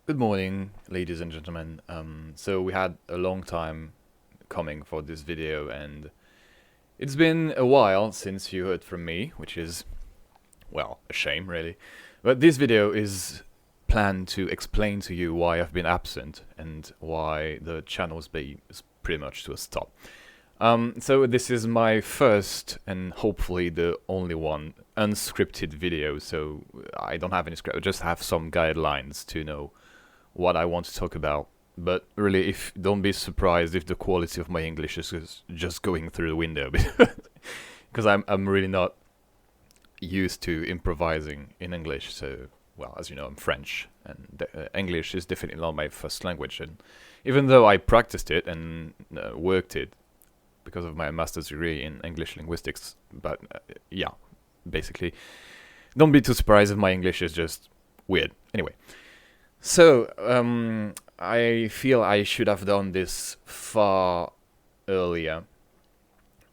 Good morning, ladies and gentlemen. So we had a long time coming for this video, and it's been a while since you heard from me, which is, well, a shame, really. But this video is planned to explain to you why I've been absent and why the channel's is pretty much to a stop. So this is my first and hopefully the only one unscripted video, so I don't have any script, I just have some guidelines to know what I want to talk about. But really, if don't be surprised if the quality of my English is just going through the window, because I'm really not used to improvising in English. So, well, as you know, I'm French, and English is definitely not my first language. And even though I practiced it and worked it because of my master's degree in English linguistics, but yeah, basically, don't be too surprised if my English is just weird. Anyway. So, I feel I should have done this far earlier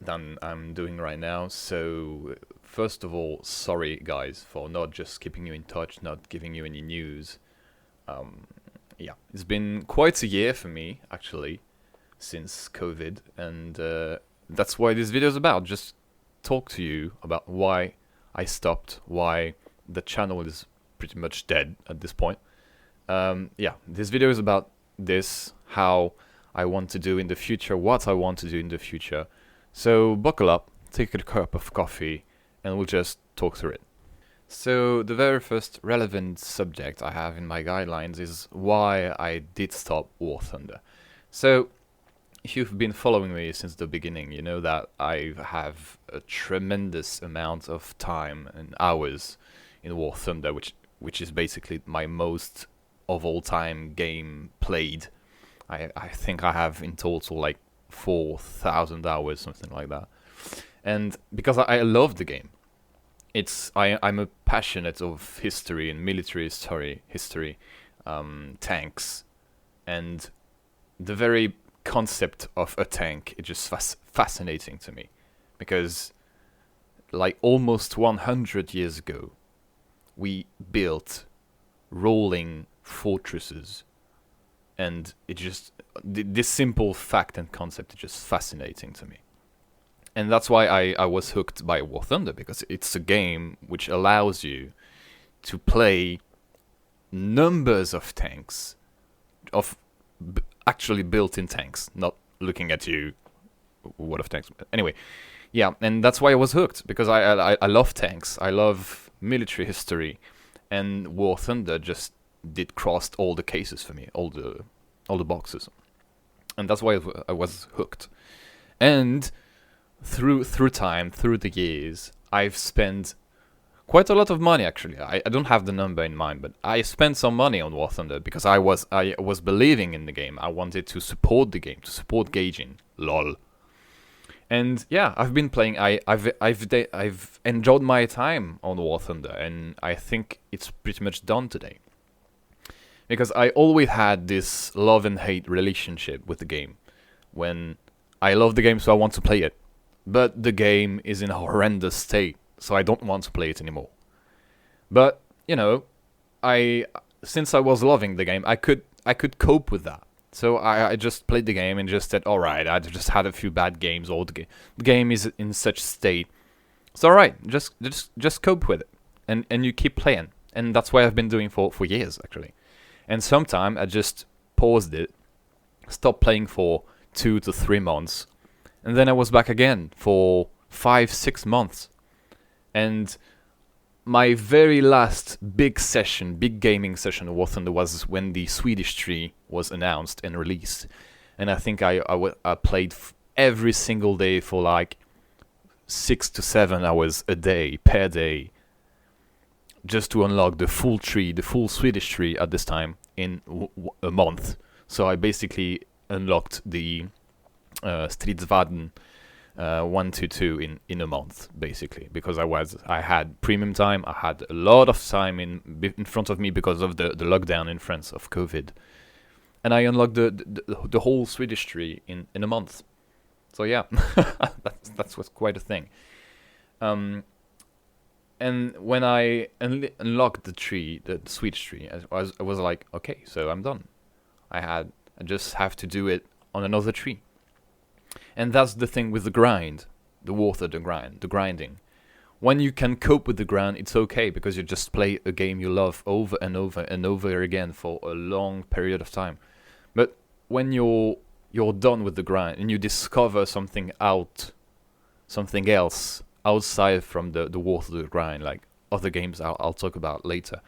than I'm doing right now. So, first of all, sorry guys for not just keeping you in touch, not giving you any news. Yeah, it's been quite a year for me, actually, since COVID, and that's why this video is about. Just talk to you about why I stopped, why the channel is pretty much dead at this point. Yeah, this video is about this, how I want to do in the future, what I want to do in the future. So buckle up, take a cup of coffee, and we'll just talk through it. So the very first relevant subject I have in my guidelines is why I did stop War Thunder. So if you've been following me since the beginning, you know that I have a tremendous amount of time and hours in War Thunder, which is basically my most of all time game played. I think I have in total like 4,000 hours, something like that. And because I love the game, I'm a passionate of history and military history, tanks, and the very concept of a tank is just fascinating to me, because like almost 100 years ago, we built rolling fortresses, and it just this simple fact and concept is just fascinating to me. And that's why I was hooked by War Thunder, because it's a game which allows you to play numbers of tanks, of actually built-in tanks, not looking at you, what of tanks. Anyway, yeah, and that's why I was hooked, because I love tanks, I love military history, and War Thunder just did crossed all the cases for me, all the boxes, and that's why I was hooked. And through time, through the years, I've spent quite a lot of money. Actually, I don't have the number in mind, but I spent some money on War Thunder because I was believing in the game. I wanted to support the game, to support gauging. Lol. And yeah, I've been playing. I've enjoyed my time on War Thunder, and I think it's pretty much done today. Because I always had this love and hate relationship with the game. When I love the game, so I want to play it, but the game is in a horrendous state, so I don't want to play it anymore. But you know, since I was loving the game, I could cope with that. So I just played the game and just said, all right, I just had a few bad games, or the game is in such state. It's all right, just cope with it, and you keep playing, and that's what I've been doing for years actually. And sometime I just paused it, stopped playing for 2 to 3 months, and then I was back again for 5-6 months. And my very last big gaming session of War Thunder was when the Swedish tree was announced and released. And I think I played every single day for like 6 to 7 hours a day, per day, just to unlock the full tree, the full Swedish tree at this time in a month. So I basically unlocked the Stridsvagn 1 to 2 in a month, basically, because I had premium time. I had a lot of time in front of me because of the lockdown in France of COVID, and I unlocked the whole Swedish tree in a month. So yeah, that's quite a thing. And when I unlocked the tree, the Switch tree, I was like, okay, so I'm done. I just have to do it on another tree. And that's the thing with the grind, the grinding. When you can cope with the grind, it's okay because you just play a game you love over and over and over again for a long period of time. But when you're done with the grind and you discover something else outside from the worth of the grind, like other games I'll talk about later,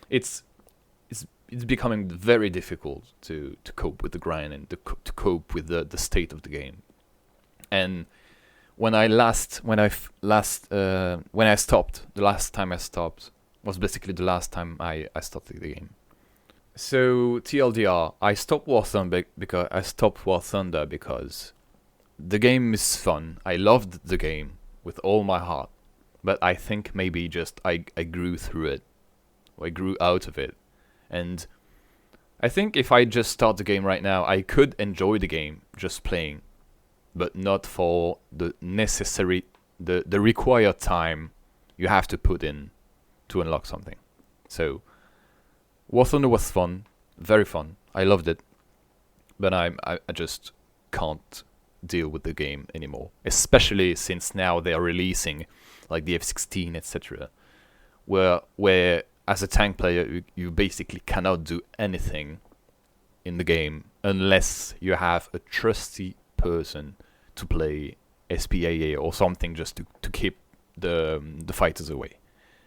it's becoming very difficult to cope with the grind and to cope with the state of the game. And when I stopped, the last time I stopped was basically the last time I stopped the game. So TLDR, I stopped War Thunder because the game is fun. I loved the game with all my heart, but I think maybe just I grew through it, or I grew out of it, and I think if I just start the game right now, I could enjoy the game just playing, but not for the necessary, the required time you have to put in to unlock something. So War Thunder was fun, very fun. I loved it, but I just can't deal with the game anymore, especially since now they are releasing like the F-16, etc., where as a tank player you basically cannot do anything in the game unless you have a trusty person to play SPAA or something, just to keep the fighters away.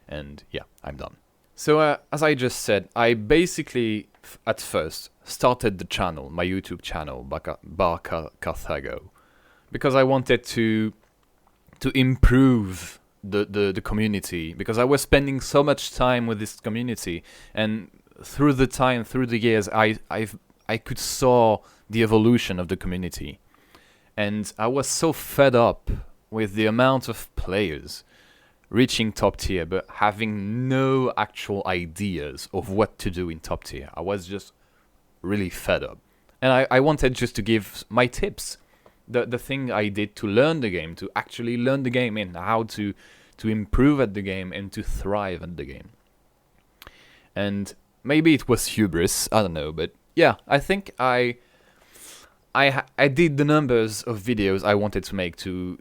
And yeah, I'm done. So as I just said, I basically at first started the channel, my YouTube channel, Barka Carthago, because I wanted to improve the community, because I was spending so much time with this community, and through the years, I could saw the evolution of the community, and I was so fed up with the amount of players reaching top tier but having no actual ideas of what to do in top tier. I was just really fed up, and I wanted just to give my tips, the thing I did to learn the game, to actually learn the game and how to improve at the game and to thrive at the game. And maybe it was hubris, I don't know, but yeah, I think I did the numbers of videos I wanted to make to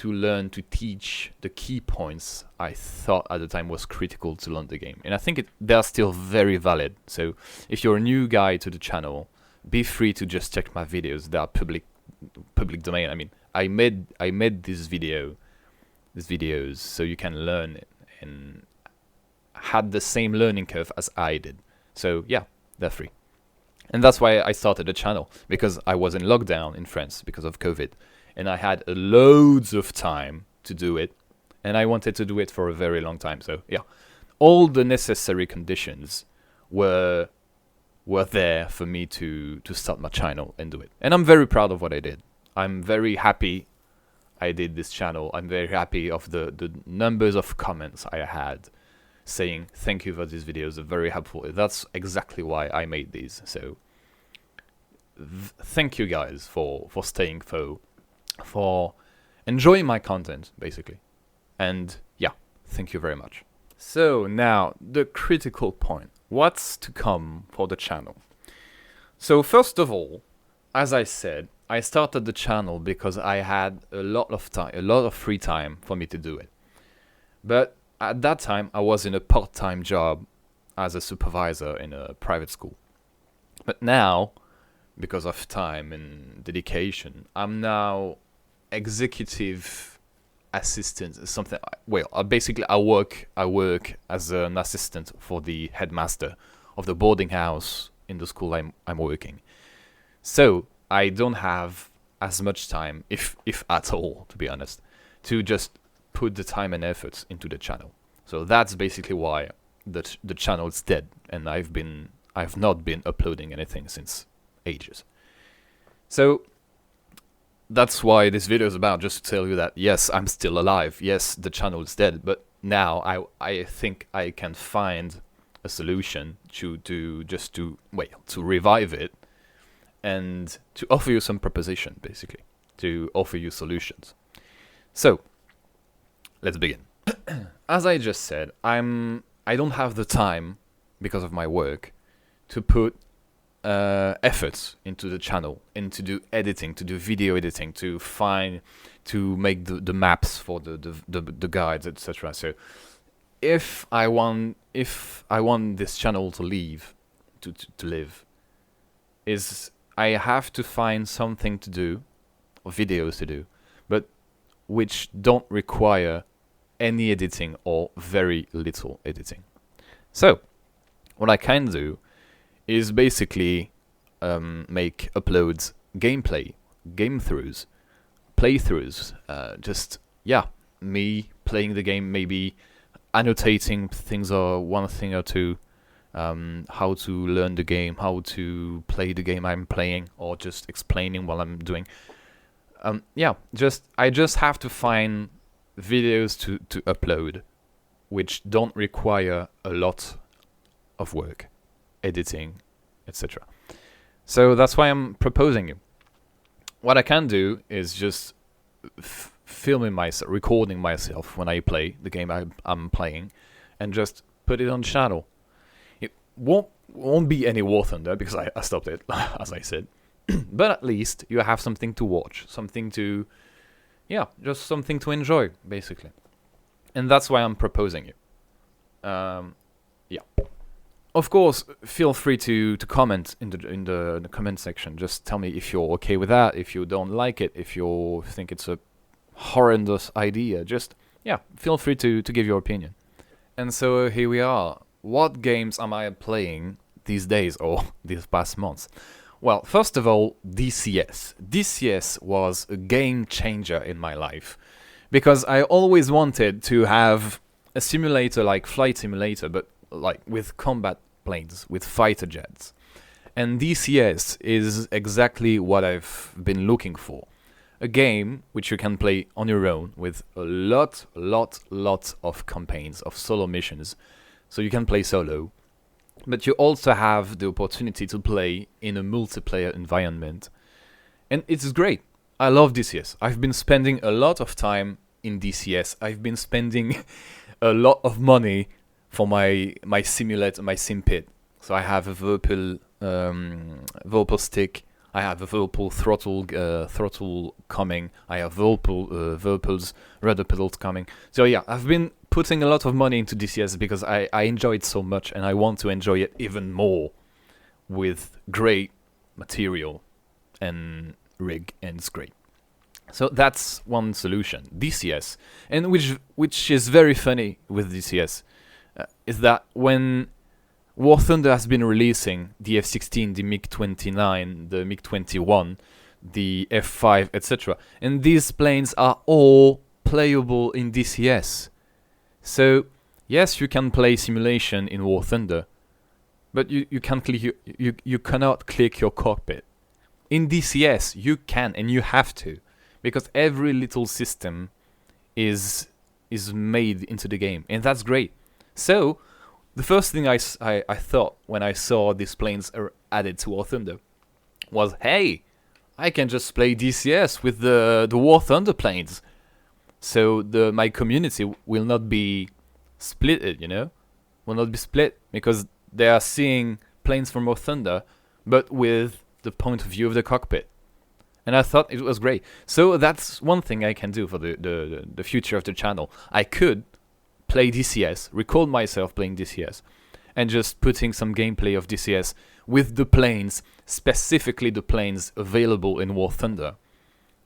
learn to teach the key points I thought at the time was critical to learn the game. And I think they're still very valid. So if you're a new guy to the channel, be free to just check my videos. They are public domain. I mean, I made these videos so you can learn and had the same learning curve as I did. So yeah, they're free. And that's why I started the channel, because I was in lockdown in France because of COVID, and I had loads of time to do it, and I wanted to do it for a very long time. So yeah, all the necessary conditions were there for me to start my channel and do it. And I'm very proud of what I did. I'm very happy I did this channel. I'm very happy of the numbers of comments I had saying thank you for these videos, they're very helpful. That's exactly why I made these. So thank you guys for staying for enjoying my content, basically. And yeah, thank you very much. So now the critical point, what's to come for the channel? So first of all, as I said, I started the channel because I had a lot of free time for me to do it. But at that time, I was in a part-time job as a supervisor in a private school. But now, because of time and dedication, I'm now executive assistant, something. Well, basically, I work as an assistant for the headmaster of the boarding house in the school I'm working. So I don't have as much time, if at all, to be honest, to just put the time and efforts into the channel. So that's basically why the channel is dead, and I've not been uploading anything since ages. So that's why this video is about, just to tell you that yes, I'm still alive. Yes, the channel is dead, but now I think I can find a solution to revive it and to offer you some proposition, basically, to offer you solutions. So let's begin. As I just said, I don't have the time because of my work to put efforts into the channel and to do editing, to do video editing, to make the maps for the guides, etc. So if I want this channel to live, is I have to find something to do, or videos to do, but which don't require any editing or very little editing. So what I can do is basically make uploads, gameplay, game throughs, playthroughs, just me playing the game, maybe annotating things or one thing or two, how to learn the game, how to play the game I'm playing, or just explaining what I'm doing. I just have to find videos to upload which don't require a lot of work, editing, etc. So that's why I'm proposing you. What I can do is just filming myself, recording myself when I play the game I'm playing, and just put it on the channel. It won't be any War Thunder because I stopped it, as I said. But at least you have something to watch, something to, just something to enjoy, basically. And that's why I'm proposing you. Of course, feel free to comment in the comment section. Just tell me if you're okay with that, if you don't like it, if you think it's a horrendous idea. Just, feel free to give your opinion. And so here we are. What games am I playing these days or these past months? Well, first of all, DCS. DCS was a game changer in my life because I always wanted to have a simulator like Flight Simulator, but like with combat planes, with fighter jets. And DCS is exactly what I've been looking for. A game which you can play on your own with a lot of campaigns, of solo missions. So you can play solo. But you also have the opportunity to play in a multiplayer environment. And it's great. I love DCS. I've been spending a lot of time in DCS. I've been spending a lot of money for my simulator, my sim pit. So I have a Whirlpool stick. I have a Whirlpool throttle coming. I have Whirlpool's rudder pedals coming. So I've been putting a lot of money into DCS because I enjoy it so much and I want to enjoy it even more with great material and rig, and it's great. So that's one solution, DCS. And which is very funny with DCS is that when War Thunder has been releasing the F-16, the MiG-29, the MiG-21, the F-5, etc. And these planes are all playable in DCS. So, yes, you can play simulation in War Thunder, but you can't click you cannot click your cockpit. In DCS, you can and you have to, because every little system is made into the game, and that's great. So, the first thing I thought when I saw these planes are added to War Thunder was, hey, I can just play DCS with the War Thunder planes. So my community will not be split, will not be split because they are seeing planes from War Thunder, but with the point of view of the cockpit. And I thought it was great. So that's one thing I can do for the future of the channel. I could play DCS, record myself playing DCS, and just putting some gameplay of DCS with the planes, specifically the planes available in War Thunder,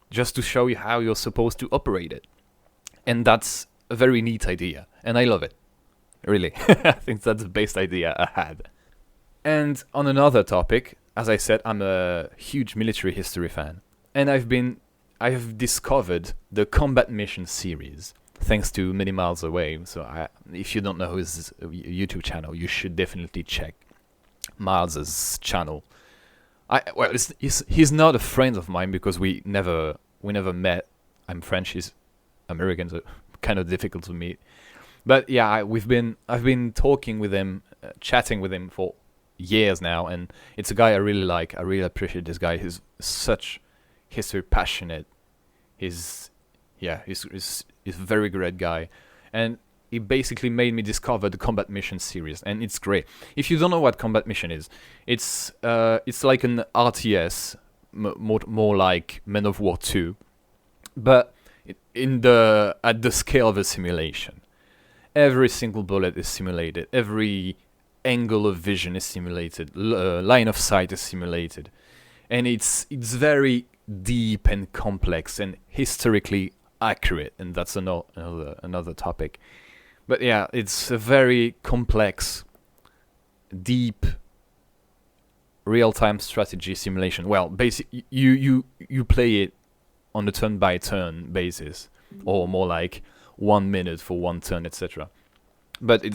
just to show you how you're supposed to operate it. And that's a very neat idea, and I love it. Really, I think that's the best idea I had. And on another topic, as I said, I'm a huge military history fan, and I've discovered the Combat Mission series thanks to Many Miles Away. So if you don't know his YouTube channel, you should definitely check Miles's channel. He's not a friend of mine because we never met. I'm French, he's American, so kind of difficult to meet. But I've been talking with him, chatting with him for years now, and it's a guy I really like. I really appreciate this guy. He's such history passionate. He's a very great guy, and it basically made me discover the combat mission series, and it's great. If you don't know what combat mission is, it's like an RTS, more like Men of War 2, but at the scale of a simulation. Every single bullet is simulated. Every angle of vision is simulated. Line of sight is simulated, and it's very deep and complex and historically accurate. And that's another topic. But yeah, it's a very complex, deep, real-time strategy simulation. Well, basically, you play it on a turn-by-turn basis, or more like 1 minute for one turn, etc. But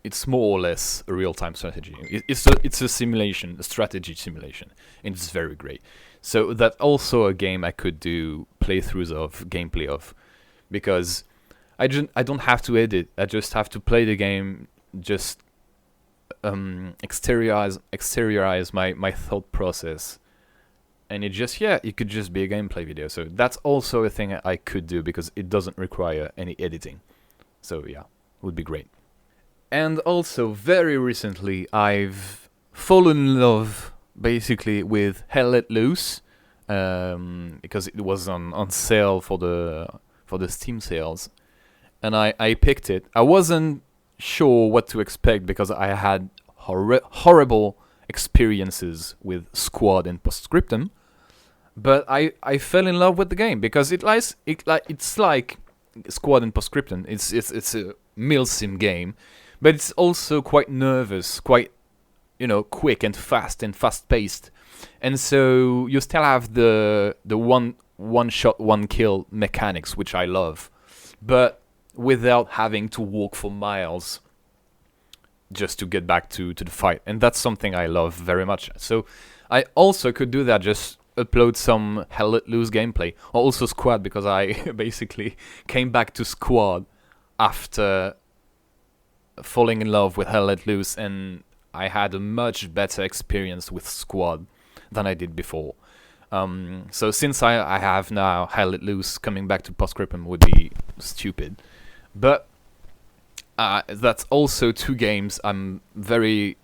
it's more or less a real-time strategy. It's a simulation, a strategy simulation, and it's very great. So that's also a game I could do playthroughs of, gameplay of, because I don't have to edit. I just have to play the game, just exteriorize my thought process, and it could just be a gameplay video. So that's also a thing I could do because it doesn't require any editing. So yeah, would be great. And also very recently I've fallen in love basically with Hell Let Loose, because it was on sale for the Steam sales, and I picked it. I wasn't sure what to expect because I had horrible experiences with Squad and Postscriptum, but I fell in love with the game because it's like Squad and Postscriptum. It's a milsim game, but it's also quite nervous, quite quick and fast paced, and so you still have the one shot, one kill mechanics, which I love, but without having to walk for miles just to get back to the fight. And that's something I love very much. So I also could do that, just upload some Hell Let Loose gameplay, or also Squad, because I basically came back to Squad after falling in love with Hell Let Loose, and I had a much better experience with Squad than I did before. So since I have now Hell Let Loose, coming back to Postscriptum would be stupid. But that's also two games I'm very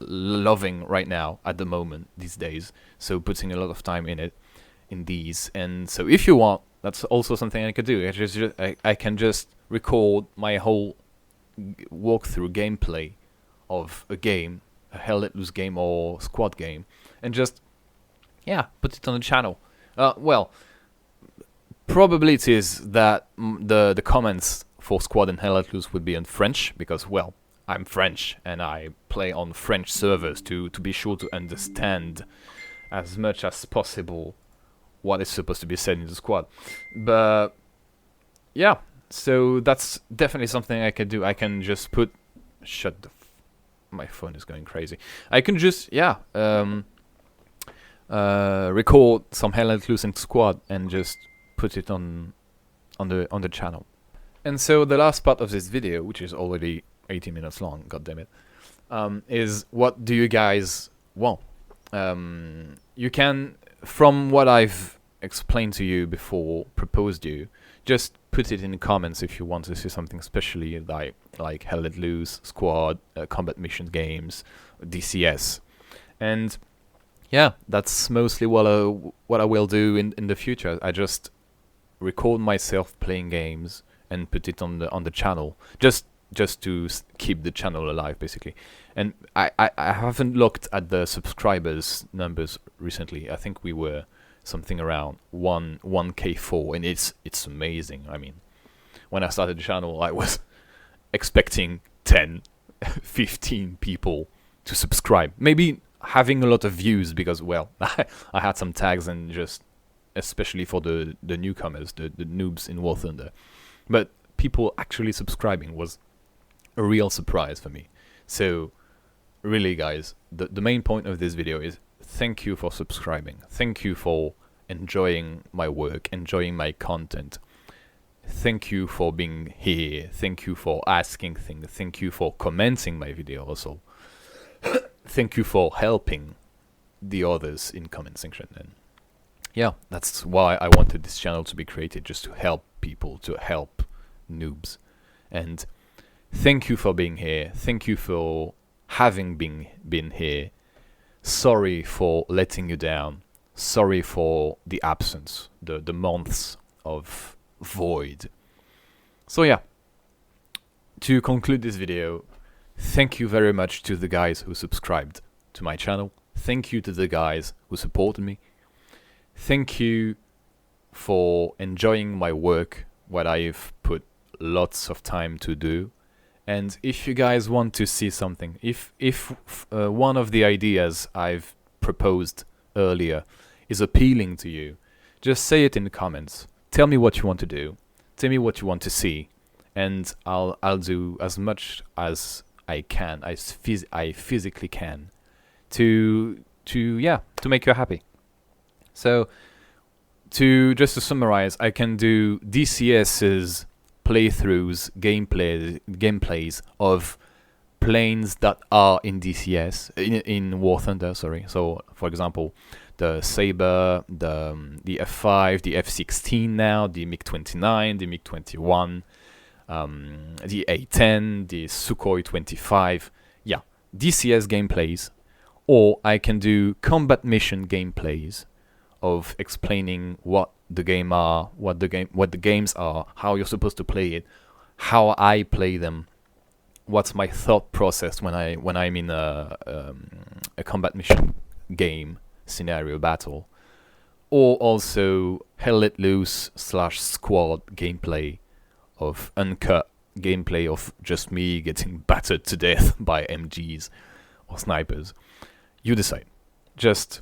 loving right now at the moment these days. So putting a lot of time in these. And so if you want, that's also something I could do. I can just record my whole walkthrough gameplay of a game, a Hell Let Loose game or Squad game, and just put it on the channel. Well, probably it is that the comments for Squad and Hell Let Loose would be in French, because, well, I'm French and I play on French servers to be sure to understand as much as possible what is supposed to be said in the Squad. But yeah, so that's definitely something I can do. I can just put... my phone is going crazy. I can just record some Hell Let Loose in Squad and just put it on the channel. And so the last part of this video, which is already 80 minutes long, goddammit, is what do you guys want? You can, from what I've explained to you before, proposed you, just put it in the comments if you want to see something especially like Hell Let Loose, Squad, combat mission games, DCS. And yeah, that's mostly what I will do in the future. I just record myself playing games and put it on the channel, just to keep the channel alive, basically. And I haven't looked at the subscribers numbers recently. I think we were something around 1K4, and it's amazing. I mean, when I started the channel, I was expecting 10, 15 people to subscribe. Maybe having a lot of views because, well, I had some tags, and just especially for the newcomers, the noobs in War Thunder. But people actually subscribing was a real surprise for me. So really, guys, the main point of this video is thank you for subscribing. Thank you for enjoying my work, enjoying my content. Thank you for being here. Thank you for asking things. Thank you for commenting my video also. Thank you for helping the others in comment section. And yeah, that's why I wanted this channel to be created, just to help people, to help noobs. And thank you for being here. Thank you for having been here. Sorry for letting you down. Sorry for the absence, the months of void. So yeah, to conclude this video, thank you very much to the guys who subscribed to my channel. Thank you to the guys who supported me. Thank you for enjoying my work, what I've put lots of time to do. And if you guys want to see something, if one of the ideas I've proposed earlier is appealing to you, just say it in the comments. Tell me what you want to do. Tell me what you want to see, and I'll do as much as I can, as I physically can, to make you happy. So just to summarize, I can do DCS's playthroughs, gameplays of planes that are in DCS, in War Thunder, sorry. So, for example, the Sabre, the F5, the F-16 now, the MiG-29, the MiG-21, the A-10, the Sukhoi 25. Yeah, DCS gameplays. Or I can do combat mission gameplays of explaining what the game are, what the games are, how you're supposed to play it, how I play them, what's my thought process when I'm in a combat mission game scenario battle, or also Hell Let Loose / squad gameplay of uncut gameplay of just me getting battered to death by MGs or snipers. You decide. Just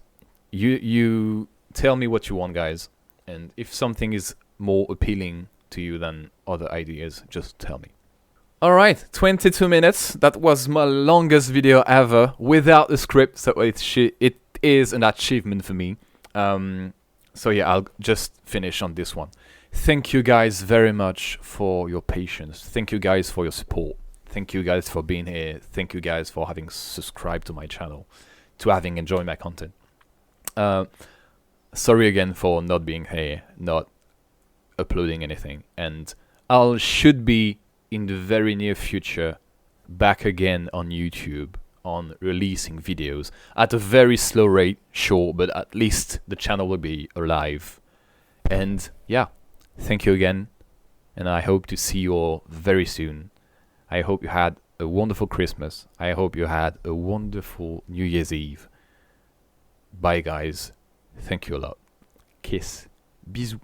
you tell me what you want, guys, and if something is more appealing to you than other ideas, just tell me. Alright, 22 minutes. That was my longest video ever without a script, so it is an achievement for me. So yeah, I'll just finish on this one. Thank you guys very much for your patience. Thank you guys for your support. Thank you guys for being here. Thank you guys for having subscribed to my channel, to having enjoyed my content. Sorry again for not being here, not uploading anything, and I should be in the very near future back again on YouTube, on releasing videos at a very slow rate, sure, but at least the channel will be alive. And yeah, thank you again, and I hope to see you all very soon. I hope you had a wonderful Christmas. I hope you had a wonderful New Year's Eve. Bye guys. Thank you a lot. Kiss. Bisous.